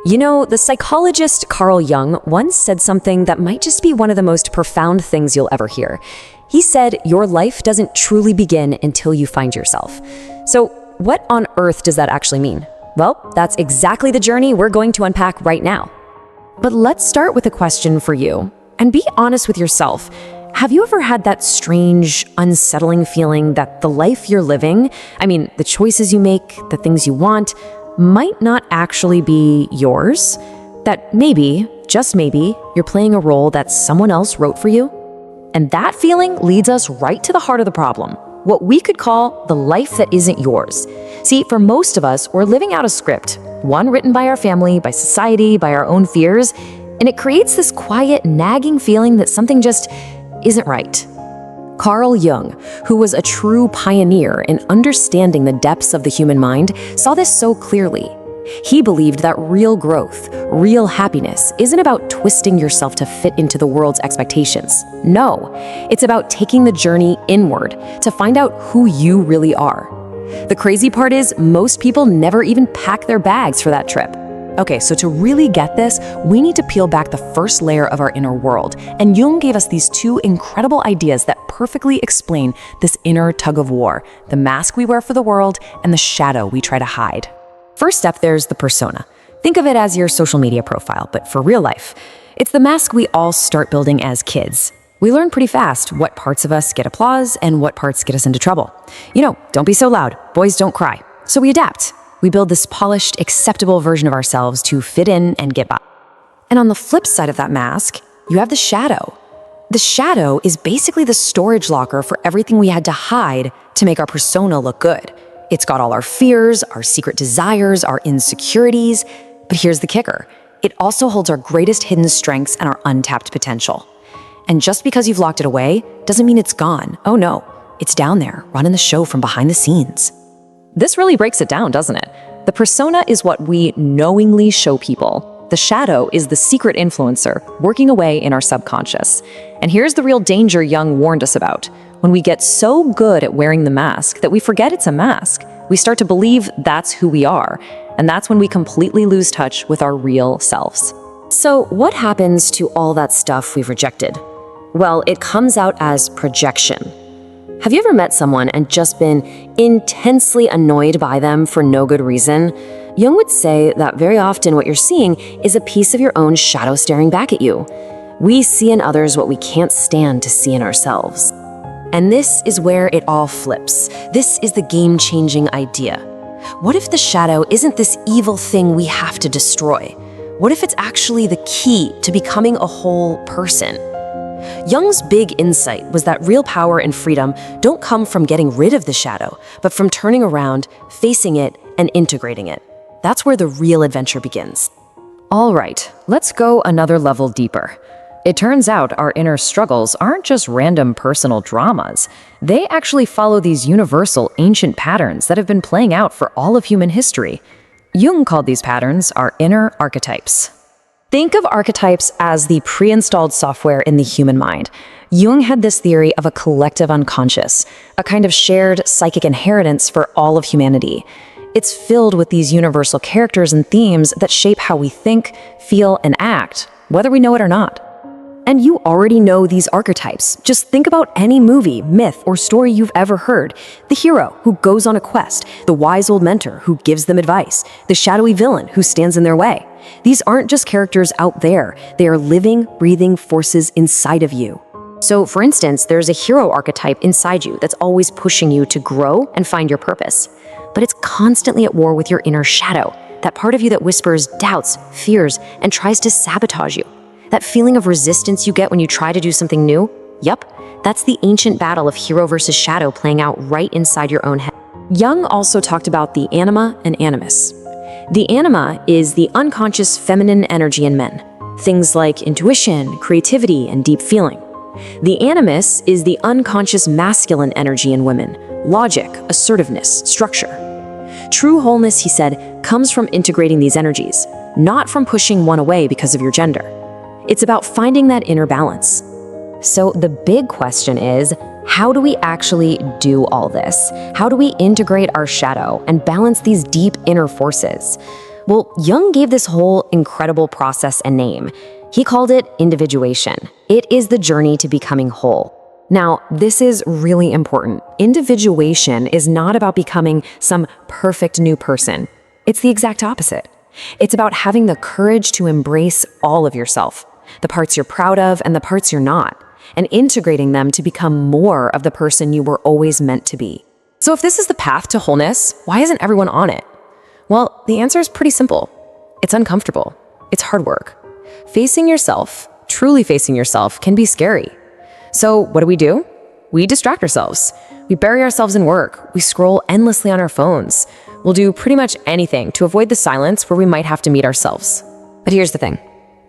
You know, the psychologist Carl Jung once said something that might just be one of the most profound things you'll ever hear. He said, your life doesn't truly begin until you find yourself. So, what on earth does that actually mean? Well, that's exactly the journey we're going to unpack right now. But let's start with a question for you, and be honest with yourself. Have you ever had that strange, unsettling feeling that the life you're living, the choices you make, the things you want, might not actually be yours? That maybe, just maybe, you're playing a role that someone else wrote for you? And that feeling leads us right to the heart of the problem, what we could call the life that isn't yours. See, for most of us, we're living out a script, one written by our family, by society, by our own fears, and it creates this quiet, nagging feeling that something just isn't right. Carl Jung, who was a true pioneer in understanding the depths of the human mind, saw this so clearly. He believed that real growth, real happiness, isn't about twisting yourself to fit into the world's expectations. No, it's about taking the journey inward to find out who you really are. The crazy part is, most people never even pack their bags for that trip. Okay, so to really get this, we need to peel back the first layer of our inner world, and Jung gave us these two incredible ideas that perfectly explain this inner tug of war, the mask we wear for the world and the shadow we try to hide. First up, there's the persona. Think of it as your social media profile, but for real life. It's the mask we all start building as kids. We learn pretty fast what parts of us get applause and what parts get us into trouble. Don't be so loud, boys don't cry. So we adapt. We build this polished, acceptable version of ourselves to fit in and get by. And on the flip side of that mask, you have the shadow. The shadow is basically the storage locker for everything we had to hide to make our persona look good. It's got all our fears, our secret desires, our insecurities. But here's the kicker. It also holds our greatest hidden strengths and our untapped potential. And just because you've locked it away doesn't mean it's gone. Oh no, it's down there, running the show from behind the scenes. This really breaks it down, doesn't it? The persona is what we knowingly show people. The shadow is the secret influencer working away in our subconscious. And here's the real danger Jung warned us about. When we get so good at wearing the mask that we forget it's a mask, we start to believe that's who we are. And that's when we completely lose touch with our real selves. So what happens to all that stuff we've rejected? Well, it comes out as projection. Have you ever met someone and just been intensely annoyed by them for no good reason? Jung would say that very often what you're seeing is a piece of your own shadow staring back at you. We see in others what we can't stand to see in ourselves. And this is where it all flips. This is the game-changing idea. What if the shadow isn't this evil thing we have to destroy? What if it's actually the key to becoming a whole person? Jung's big insight was that real power and freedom don't come from getting rid of the shadow, but from turning around, facing it, and integrating it. That's where the real adventure begins. All right, let's go another level deeper. It turns out our inner struggles aren't just random personal dramas. They actually follow these universal ancient patterns that have been playing out for all of human history. Jung called these patterns our inner archetypes. Think of archetypes as the pre-installed software in the human mind. Jung had this theory of a collective unconscious, a kind of shared psychic inheritance for all of humanity. It's filled with these universal characters and themes that shape how we think, feel, and act, whether we know it or not. And you already know these archetypes. Just think about any movie, myth, or story you've ever heard. The hero who goes on a quest, the wise old mentor who gives them advice, the shadowy villain who stands in their way. These aren't just characters out there. They are living, breathing forces inside of you. So, for instance, there's a hero archetype inside you that's always pushing you to grow and find your purpose. But it's constantly at war with your inner shadow, that part of you that whispers doubts, fears, and tries to sabotage you. That feeling of resistance you get when you try to do something new? Yup, that's the ancient battle of hero versus shadow playing out right inside your own head. Jung also talked about the anima and animus. The anima is the unconscious feminine energy in men. Things like intuition, creativity, and deep feeling. The animus is the unconscious masculine energy in women. Logic, assertiveness, structure. True wholeness, he said, comes from integrating these energies, not from pushing one away because of your gender. It's about finding that inner balance. So the big question is, how do we actually do all this? How do we integrate our shadow and balance these deep inner forces? Well, Jung gave this whole incredible process a name. He called it individuation. It is the journey to becoming whole. Now, this is really important. Individuation is not about becoming some perfect new person. It's the exact opposite. It's about having the courage to embrace all of yourself, the parts you're proud of and the parts you're not, and integrating them to become more of the person you were always meant to be. So if this is the path to wholeness, why isn't everyone on it? Well, the answer is pretty simple. It's uncomfortable. It's hard work. Facing yourself, truly facing yourself, can be scary. So what do? We distract ourselves. We bury ourselves in work. We scroll endlessly on our phones. We'll do pretty much anything to avoid the silence where we might have to meet ourselves. But here's the thing.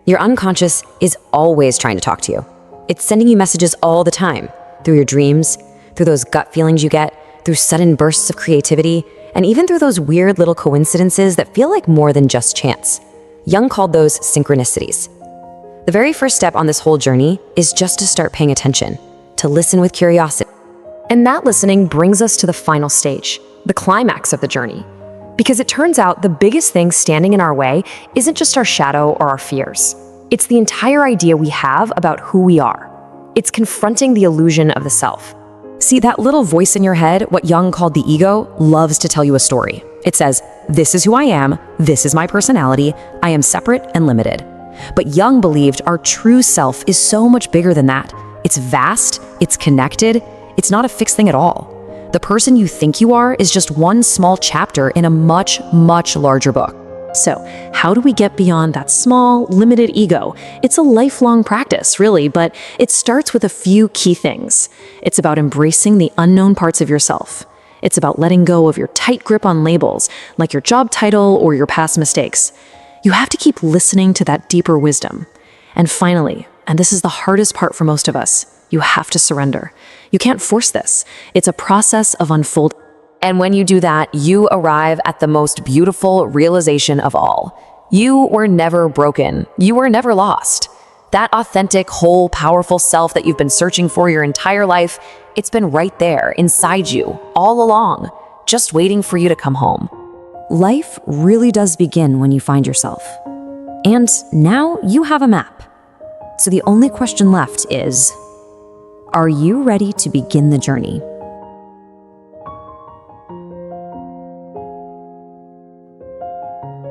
Your unconscious is always trying to talk to you. It's sending you messages all the time, through your dreams, through those gut feelings you get, through sudden bursts of creativity, and even through those weird little coincidences that feel like more than just chance. Jung called those synchronicities. The very first step on this whole journey is just to start paying attention, to listen with curiosity. And that listening brings us to the final stage, the climax of the journey. Because it turns out the biggest thing standing in our way isn't just our shadow or our fears. It's the entire idea we have about who we are. It's confronting the illusion of the self. See, that little voice in your head, what Jung called the ego, loves to tell you a story. It says, this is who I am, this is my personality, I am separate and limited. But Jung believed our true self is so much bigger than that. It's vast, it's connected, it's not a fixed thing at all. The person you think you are is just one small chapter in a much, much larger book. So, how do we get beyond that small, limited ego? It's a lifelong practice, really, but it starts with a few key things. It's about embracing the unknown parts of yourself. It's about letting go of your tight grip on labels, like your job title or your past mistakes. You have to keep listening to that deeper wisdom. And finally, and this is the hardest part for most of us, you have to surrender. You can't force this. It's a process of unfolding. And when you do that, you arrive at the most beautiful realization of all. You were never broken. You were never lost. That authentic, whole, powerful self that you've been searching for your entire life, it's been right there, inside you, all along, just waiting for you to come home. Life really does begin when you find yourself. And now you have a map. So the only question left is, are you ready to begin the journey?